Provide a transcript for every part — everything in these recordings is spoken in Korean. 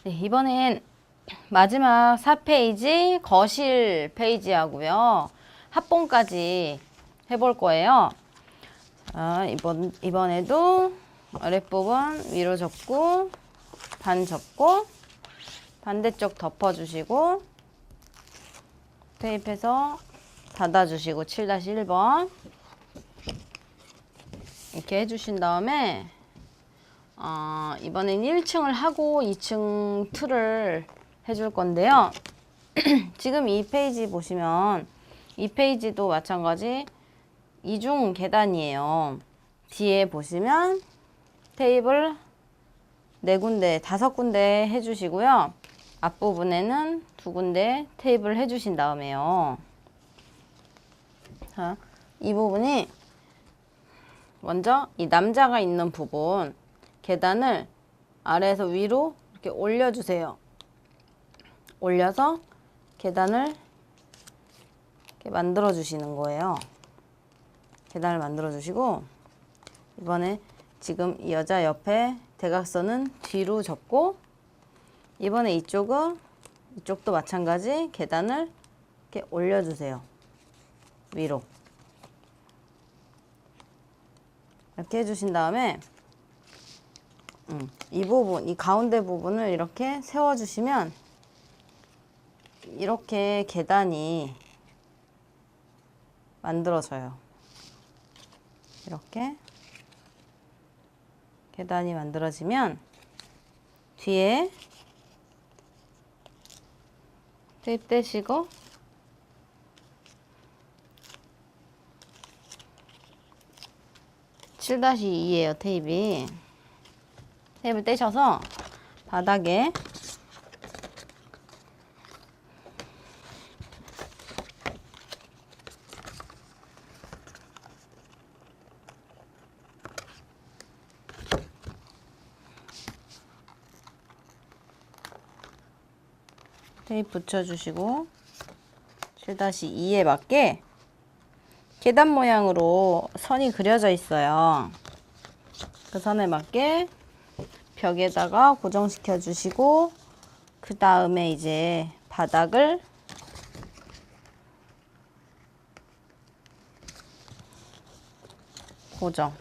네, 이번엔 마지막 4페이지 거실 페이지하고요. 합봉까지 해볼 거예요. 이번에도 아랫부분 위로 접고 반 접고 반대쪽 덮어주시고 테이프해서 닫아주시고 7-1번 이렇게 해주신 다음에 이번엔 1층을 하고 2층 틀을 해줄 건데요. 지금 이 페이지 보시면 이 페이지도 마찬가지 이중 계단이에요. 뒤에 보시면 테이블 4군데, 5군데 해주시고요. 앞부분에는 2군데 테이블 해주신 다음에요. 자, 이 부분이 먼저 이 남자가 있는 부분 계단을 아래에서 위로 이렇게 올려주세요. 올려서 계단을 이렇게 만들어 주시는 거예요. 계단을 만들어 주시고 이번에 지금 이 여자 옆에 대각선은 뒤로 접고 이번에 이쪽도 마찬가지 계단을 이렇게 올려주세요. 위로 이렇게 해주신 다음에 이 부분, 이 가운데 부분을 이렇게 세워주시면 이렇게 계단이 만들어져요. 이렇게 계단이 만들어지면 뒤에 테이프 떼시고 (7-2)예요 테이프 떼셔서 바닥에 테이프 붙여주시고 7-2에 맞게 계단 모양으로 선이 그려져 있어요. 그 선에 맞게 벽에다가 고정시켜 주시고 그 다음에 이제 바닥을 고정.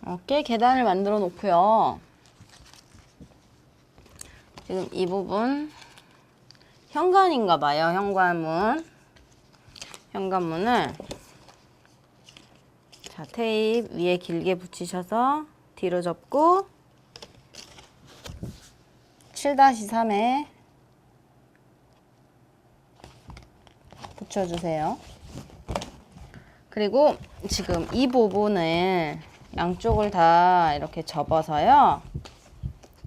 이렇게 계단을 만들어 놓고요. 지금 이 부분 현관인가 봐요. 현관문을 자, 테이프 위에 길게 붙이셔서 뒤로 접고 7-3에 붙여주세요. 그리고 지금 이 부분을 양쪽을 다 이렇게 접어서요.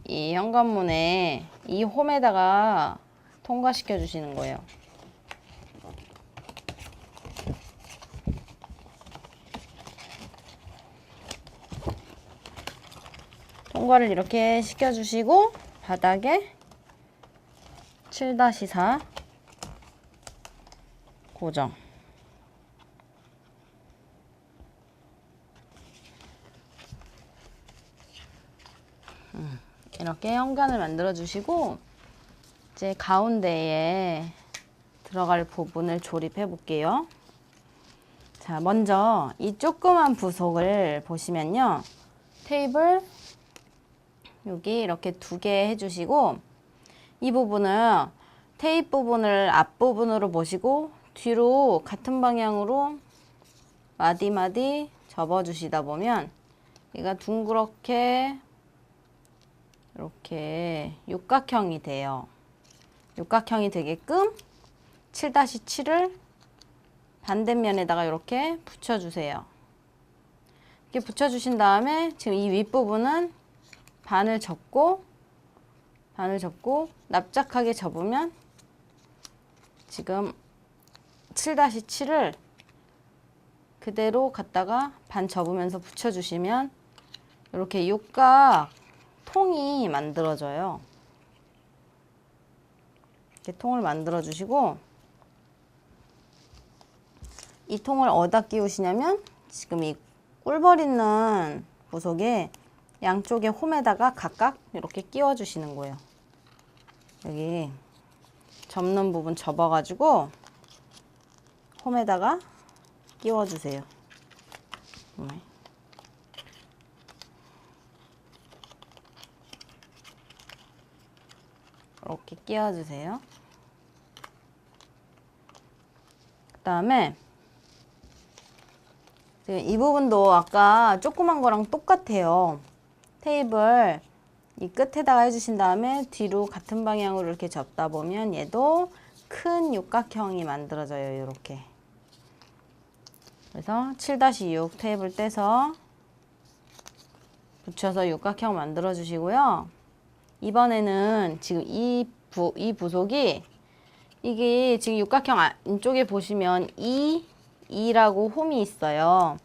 이 현관문에 이 홈에다가 통과시켜 주시는 거예요. 통과를 이렇게 시켜주시고 바닥에 7-4 고정. 이렇게 현관을 만들어 주시고 이제 가운데에 들어갈 부분을 조립해 볼게요. 자, 먼저 이 조그만 부속을 보시면요. 테이블 여기 이렇게 2개 해주시고 이 부분은 테이프 부분을 앞부분으로 보시고 뒤로 같은 방향으로 마디마디 접어주시다 보면 얘가 둥그렇게 이렇게 육각형이 돼요. 육각형이 되게끔 7-7을 반대면에다가 이렇게 붙여주세요. 이렇게 붙여주신 다음에 지금 이 윗부분은 반을 접고 납작하게 접으면 지금 7-7을 그대로 갖다가 반 접으면서 붙여주시면 이렇게 육각 통이 만들어져요. 이렇게 통을 만들어 주시고 이 통을 어디다 끼우시냐면 지금 이 꿀벌 있는 부속에 양쪽에 홈에다가 각각 이렇게 끼워 주시는 거예요. 여기 접는 부분 접어가지고 홈에다가 끼워 주세요. 이렇게 끼워 주세요. 그 다음에 이 부분도 아까 조그만 거랑 똑같아요. 테이블 이 끝에다가 해주신 다음에 뒤로 같은 방향으로 이렇게 접다 보면 얘도 큰 육각형이 만들어져요. 이렇게. 그래서 7-6 테이블 떼서 붙여서 육각형 만들어 주시고요. 이번에는 지금 이 부속이 이게 지금 육각형 안쪽에 보시면 2라고 홈이 있어요.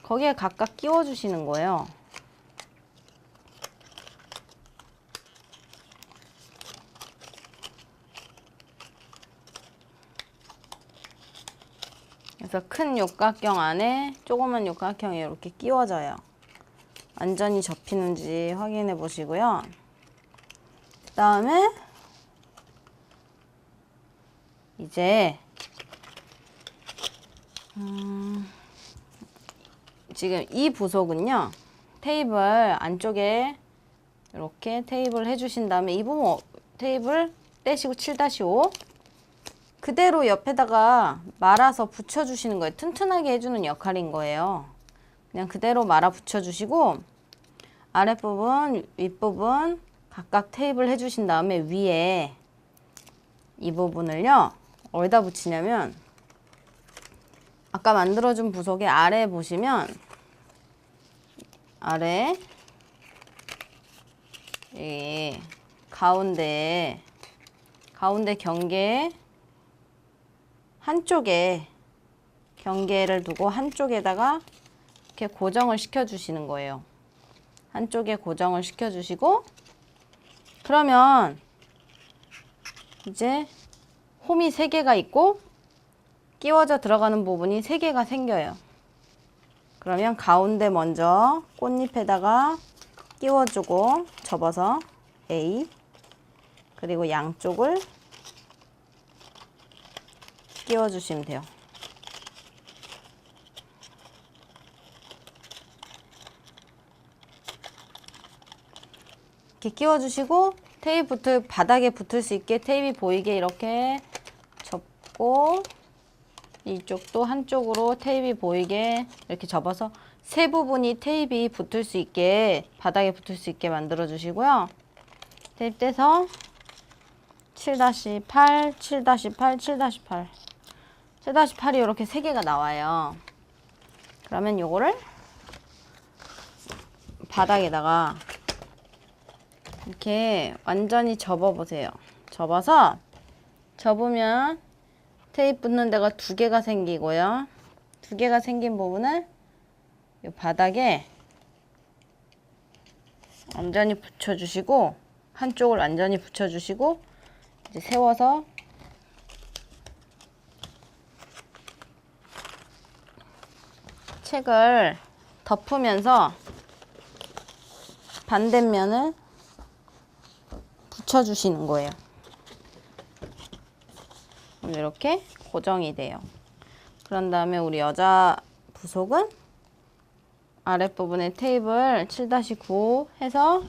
거기에 각각 끼워 주시는 거예요. 그래서 큰 육각형 안에 조그만 육각형이 이렇게 끼워져요. 완전히 접히는지 확인해 보시고요. 그 다음에 이제 지금 이 부속은요. 테이블 안쪽에 이렇게 테이블 해주신 다음에 이 부분 테이블 떼시고 7-5 그대로 옆에다가 말아서 붙여주시는 거예요. 튼튼하게 해주는 역할인 거예요. 그냥 그대로 말아 붙여주시고 아랫부분, 윗부분 각각 테이블 해주신 다음에 위에 이 부분을요. 어디다 붙이냐면 아까 만들어준 부속의 아래 보시면 아래 이 가운데 경계 한쪽에 경계를 두고 한쪽에다가 이렇게 고정을 시켜 주시는 거예요. 한쪽에 고정을 시켜 주시고 그러면 이제 홈이 3개가 있고 끼워져 들어가는 부분이 3개가 생겨요. 그러면 가운데 먼저 꽃잎에다가 끼워주고 접어서 A 그리고 양쪽을 끼워주시면 돼요. 이렇게 끼워주시고 테이프 바닥에 붙을 수 있게 테이프 보이게 이렇게 접고 이쪽도 한쪽으로 테이프 보이게 이렇게 접어서 세 부분이 테이프 붙을 수 있게 바닥에 붙을 수 있게 만들어 주시고요. 테이프 떼서 7-8, 7-8, 7-8 7-8이 이렇게 3개가 나와요. 그러면 요거를 바닥에다가 이렇게 완전히 접어 보세요. 접어서 접으면 테이프 붙는 데가 2개가 생기고요. 2개가 생긴 부분을 이 바닥에 완전히 붙여주시고 한쪽을 완전히 붙여주시고 이제 세워서 책을 덮으면서 반대면을 붙여주시는 거예요. 이렇게 고정이 돼요. 그런 다음에 우리 여자 부속은 아랫부분에 테이블 7-9 해서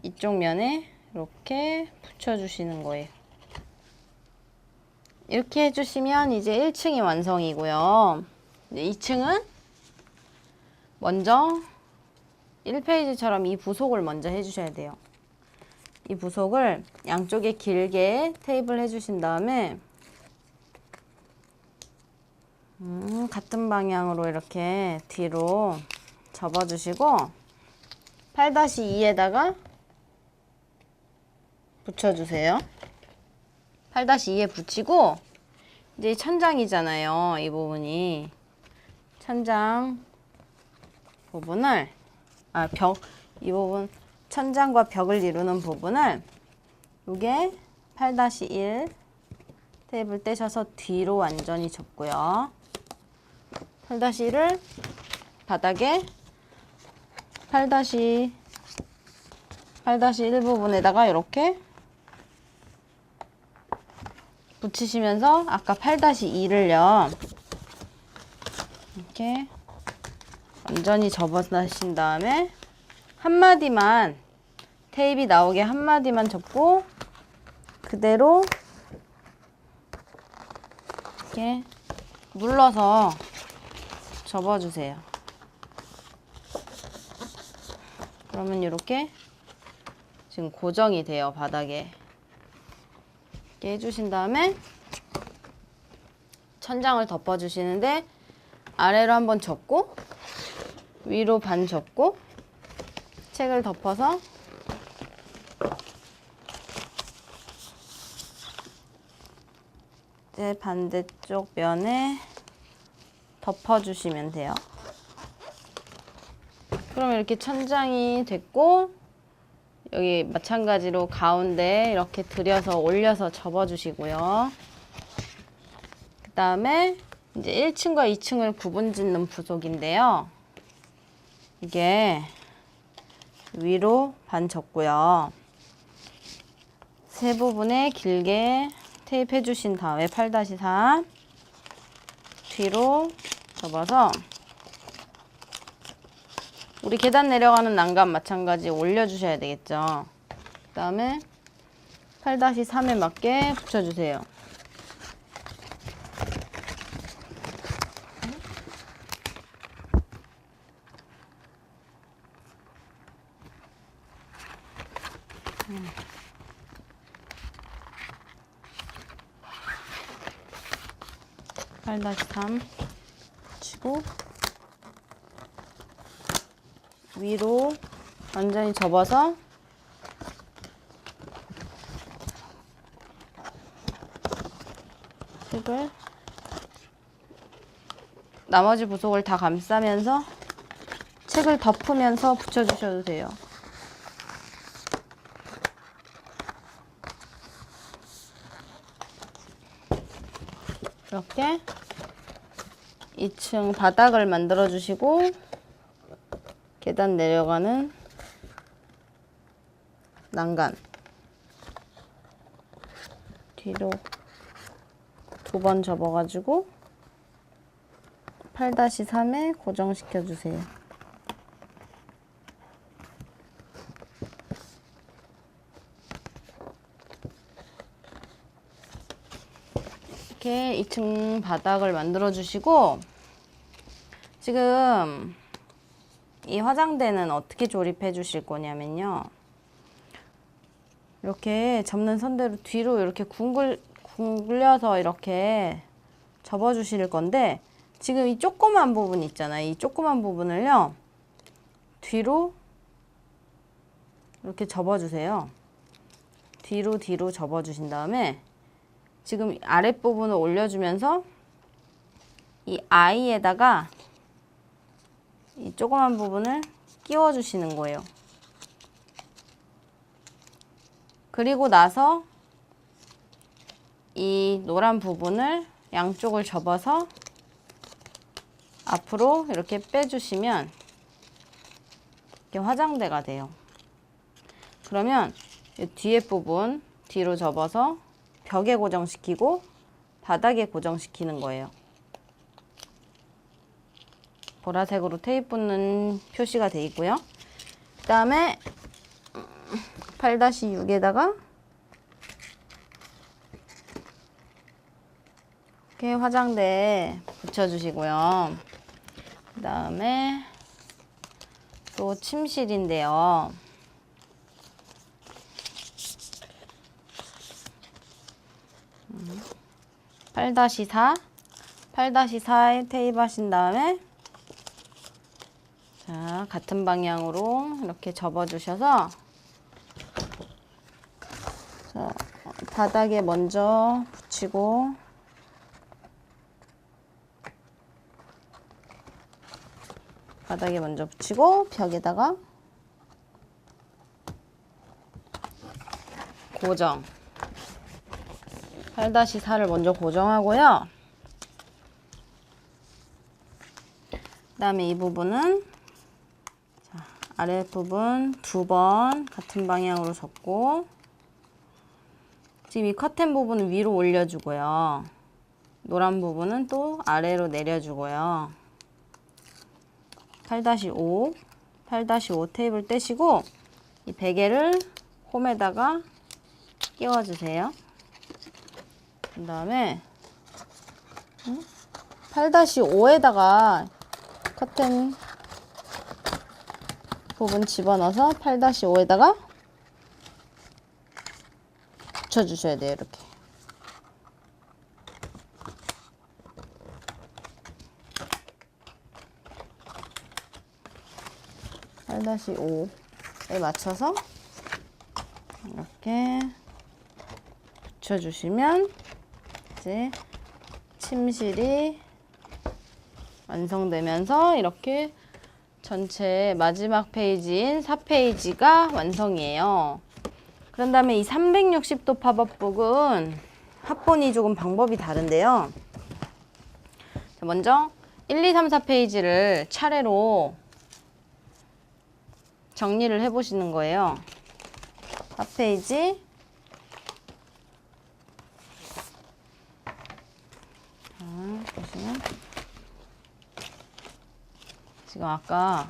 이쪽 면에 이렇게 붙여주시는 거예요. 이렇게 해주시면 이제 1층이 완성이고요. 2층은 먼저 1페이지처럼 이 부속을 먼저 해주셔야 돼요. 이 부속을 양쪽에 길게 테이블 해주신 다음에 같은 방향으로 이렇게 뒤로 접어주시고 8-2에다가 붙여주세요. 8-2에 붙이고 이제 천장이잖아요. 이 부분이 천장 부분을 이 부분 천장과 벽을 이루는 부분을 요게 8-1 테이프를 떼셔서 뒤로 완전히 접고요. 8-1을 바닥에 8-1 부분에다가 이렇게 붙이시면서 아까 8-2를요. 이렇게 완전히 접어주신 다음에 한 마디만 테이프 나오게 한 마디만 접고 그대로 이렇게 눌러서 접어주세요. 그러면 이렇게 지금 고정이 돼요. 바닥에 이렇게 해주신 다음에 천장을 덮어주시는데 아래로 한번 접고 위로 반 접고 책을 덮어서 이제 반대쪽 면에 덮어주시면 돼요. 그럼 이렇게 천장이 됐고 여기 마찬가지로 가운데 이렇게 들여서 올려서 접어주시고요. 그 다음에 이제 1층과 2층을 구분 짓는 부속인데요. 이게 위로 반 접고요. 세 부분에 길게 테이프 해주신 다음에 8-4 뒤로 접어서 우리 계단 내려가는 난간 마찬가지 올려주셔야 되겠죠. 그 다음에 8-3에 맞게 붙여주세요. (8-3) 치고 위로 완전히 접어서 책을 나머지 부속을 다 감싸면서 책을 덮으면서 붙여주셔도 돼요. 이렇게 2층 바닥을 만들어 주시고 계단 내려가는 난간 뒤로 2번 접어가지고 8-3에 고정시켜 주세요. 이렇게 2층 바닥을 만들어 주시고 지금 이 화장대는 어떻게 조립해 주실 거냐면요. 이렇게 접는 선대로 뒤로 이렇게 굴려서 이렇게 접어 주실 건데 지금 이 조그만 부분 있잖아요. 이 조그만 부분을요. 뒤로 이렇게 접어 주세요. 뒤로 접어 주신 다음에 지금 아랫부분을 올려주면서 이 아이에다가 이 조그만 부분을 끼워 주시는 거예요. 그리고 나서 이 노란 부분을 양쪽을 접어서 앞으로 이렇게 빼주시면 이렇게 화장대가 돼요. 그러면 이 뒤에 부분 뒤로 접어서 벽에 고정시키고 바닥에 고정시키는 거예요. 보라색으로 테이프 붙는 표시가 되어 있고요. 그 다음에 8-6에다가 이렇게 화장대에 붙여주시고요. 그 다음에 또 침실인데요. 음, 8-4에 테이프 하신 다음에 자, 같은 방향으로 이렇게 접어주셔서 자, 바닥에 먼저 붙이고 벽에다가 고정 8-4를 먼저 고정하고요. 그 다음에 이 부분은 자, 아랫부분 2번 같은 방향으로 접고 지금 이 커튼 부분은 위로 올려주고요. 노란 부분은 또 아래로 내려주고요. 8-5, 8-5 테이프를 떼시고 이 베개를 홈에다가 끼워주세요. 그 다음에 8-5에다가 커튼 부분 집어넣어서 8-5에다가 붙여주셔야 돼요. 이렇게. (8-5에) 맞춰서 이렇게 붙여주시면 이제 침실이 완성되면서 이렇게 전체 마지막 페이지인 4페이지가 완성이에요. 그런 다음에 이 360도 팝업북은 합본이 조금 방법이 다른데요. 먼저 1, 2, 3, 4페이지를 차례로 정리를 해 보시는 거예요. 4페이지 보시면 지금 아까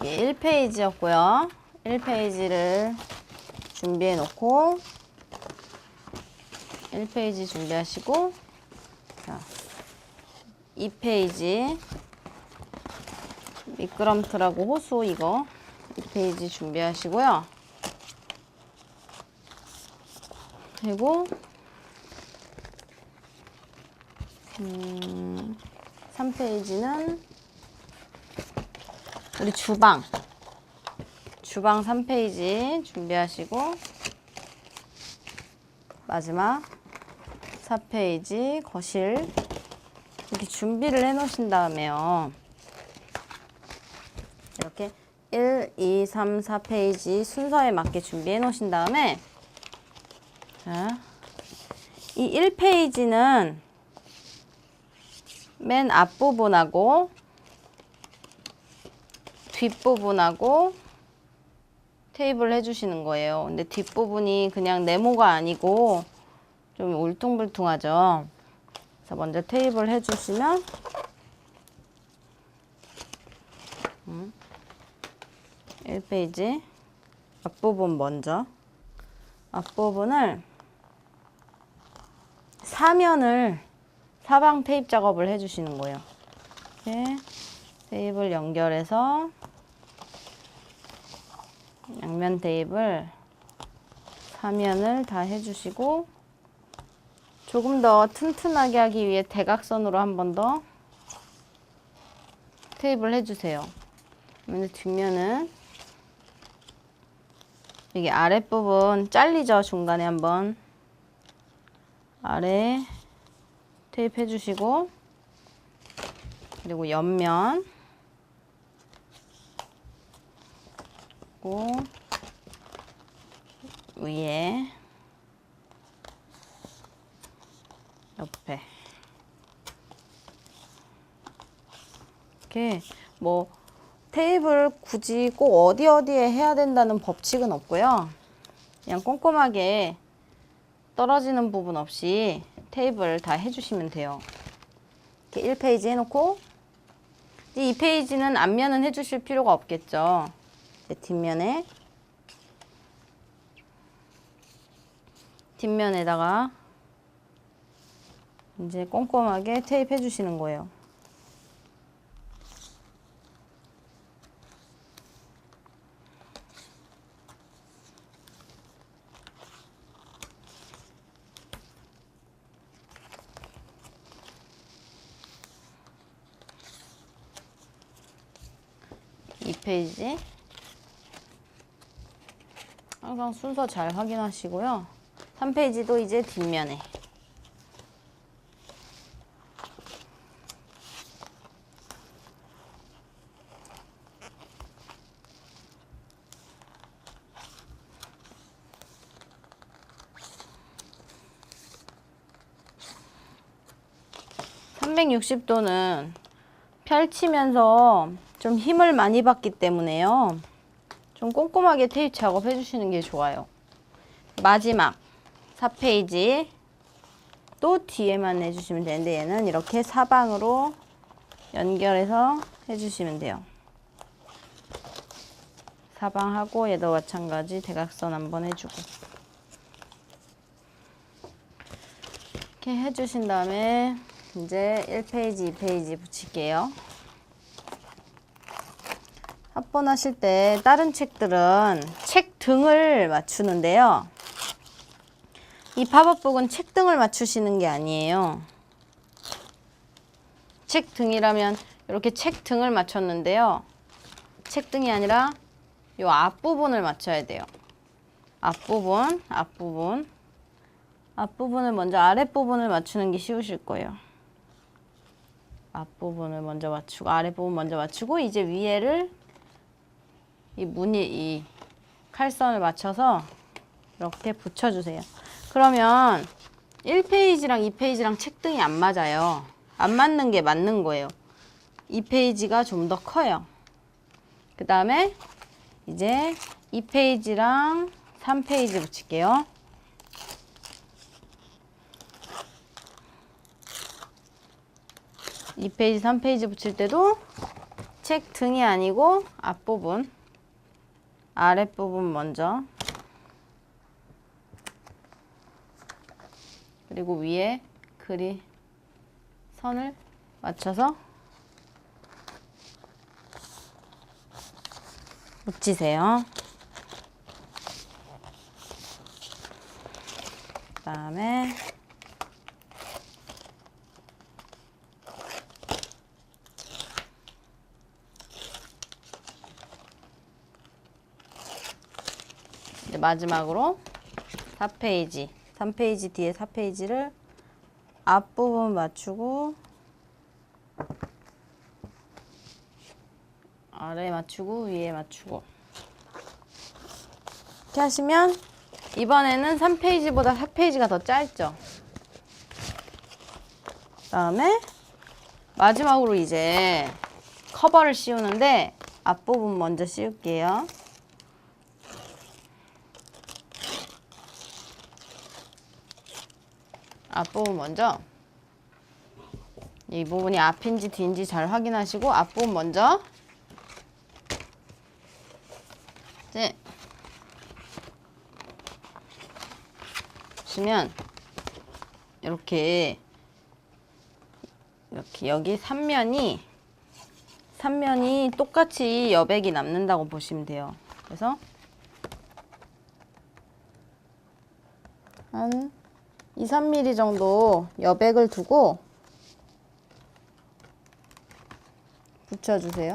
이게 1페이지였고요. 1페이지를 준비해 놓고 1페이지 준비하시고 자, 2페이지 미끄럼틀하고 호수 이거 2페이지 준비하시고요. 그리고 3페이지는 우리 주방 3페이지 준비하시고 마지막 4페이지 거실 이렇게 준비를 해 놓으신 다음에요. 이렇게 1, 2, 3, 4페이지 순서에 맞게 준비해 놓으신 다음에 자, 이 1페이지는 맨 앞부분하고 뒷부분하고 테이프를 해주시는 거예요. 근데 뒷부분이 그냥 네모가 아니고 좀 울퉁불퉁하죠. 그래서 먼저 테이프를 해주시면 1페이지 앞부분 먼저 앞부분을 사면을 사방 테이프 작업을 해주시는 거예요. 이렇게 테이프를 연결해서 양면 테이프를 사면을 다 해주시고 조금 더 튼튼하게 하기 위해 대각선으로 한 번 더 테이프를 해주세요. 그러면 뒷면은 이게 아랫부분 잘리죠. 중간에 한번 아래 테이프 해주시고 그리고 옆면 그리고 위에 옆에 이렇게 뭐 테이프를 굳이 꼭 어디에 해야 된다는 법칙은 없고요. 그냥 꼼꼼하게 떨어지는 부분 없이 테이프를 다 해주시면 돼요. 이렇게 1페이지 해놓고 이 2페이지는 앞면은 해주실 필요가 없겠죠. 뒷면에다가 이제 꼼꼼하게 테이프 해주시는 거예요. 이 페이지 항상 순서 잘 확인하시고요. 3페이지도 이제 뒷면에 360도는 펼치면서 좀 힘을 많이 받기 때문에요. 좀 꼼꼼하게 테이프 작업해 주시는 게 좋아요. 마지막 4페이지 또 뒤에만 해주시면 되는데 얘는 이렇게 사방으로 연결해서 해주시면 돼요. 사방하고 얘도 마찬가지 대각선 한번 해주고 이렇게 해주신 다음에 이제 1페이지, 2페이지 붙일게요. 합본하실 때 다른 책들은 책 등을 맞추는데요. 이 팝업북은 책 등을 맞추시는 게 아니에요. 책 등이라면 이렇게 책 등을 맞췄는데요. 책 등이 아니라 이 앞부분을 맞춰야 돼요. 앞부분을 먼저 아랫부분을 맞추는 게 쉬우실 거예요. 앞부분을 먼저 맞추고 아랫부분 먼저 맞추고 이제 위에를 이 칼선을 맞춰서 이렇게 붙여주세요. 그러면 1페이지랑 2페이지랑 책등이 안 맞아요. 안 맞는 게 맞는 거예요. 2페이지가 좀 더 커요. 그 다음에 이제 2페이지랑 3페이지 붙일게요. 이 페이지, 3페이지 붙일 때도 책 등이 아니고 앞부분, 아랫부분 먼저 그리고 위에 선을 맞춰서 붙이세요. 그 다음에 이제 마지막으로 4페이지, 3페이지 뒤에 4페이지를 앞부분 맞추고 아래 맞추고 위에 맞추고 이렇게 하시면 이번에는 3페이지보다 4페이지가 더 짧죠. 그 다음에 마지막으로 이제 커버를 씌우는데 앞부분 먼저 씌울게요. 앞부분 먼저 이 부분이 앞인지 뒤인지 잘 확인하시고 앞부분 먼저 이제 보시면 이렇게 여기 3면이 똑같이 여백이 남는다고 보시면 돼요. 그래서 한 2~3mm 정도 여백을 두고 붙여주세요.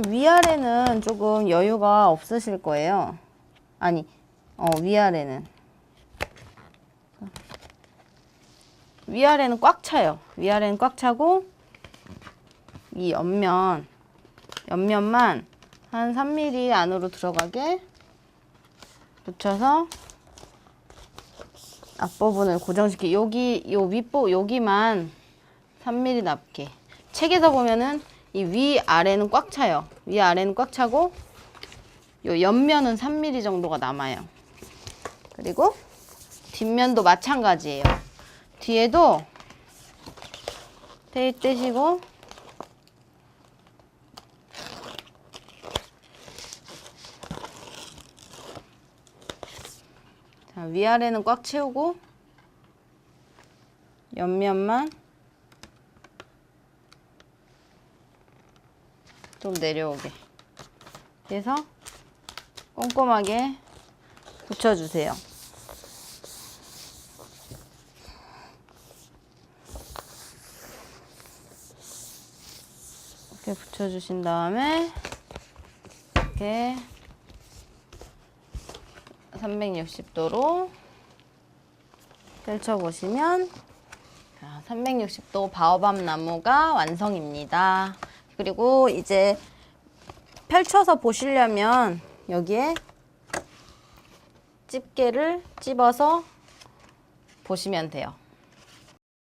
위아래는 조금 여유가 없으실 거예요. 아니, 위아래는 꽉 차요. 위아래는 꽉 차고 이 옆면만 한 3mm 안으로 들어가게 붙여서 앞부분을 고정시키. 요 윗부분 여기만 3mm 남게. 책에서 보면은 이 위아래는 꽉 차요. 위아래는 꽉 차고 요 옆면은 3mm 정도가 남아요. 그리고 뒷면도 마찬가지예요. 뒤에도 테이프 떼시고 자, 위아래는 꽉 채우고 옆면만 좀 내려오게 해서 꼼꼼하게 붙여주세요. 이렇게 붙여주신 다음에 이렇게 360도로 펼쳐보시면 360도 바오밥 나무가 완성입니다. 그리고 이제 펼쳐서 보시려면 여기에 집게를 찝어서 보시면 돼요.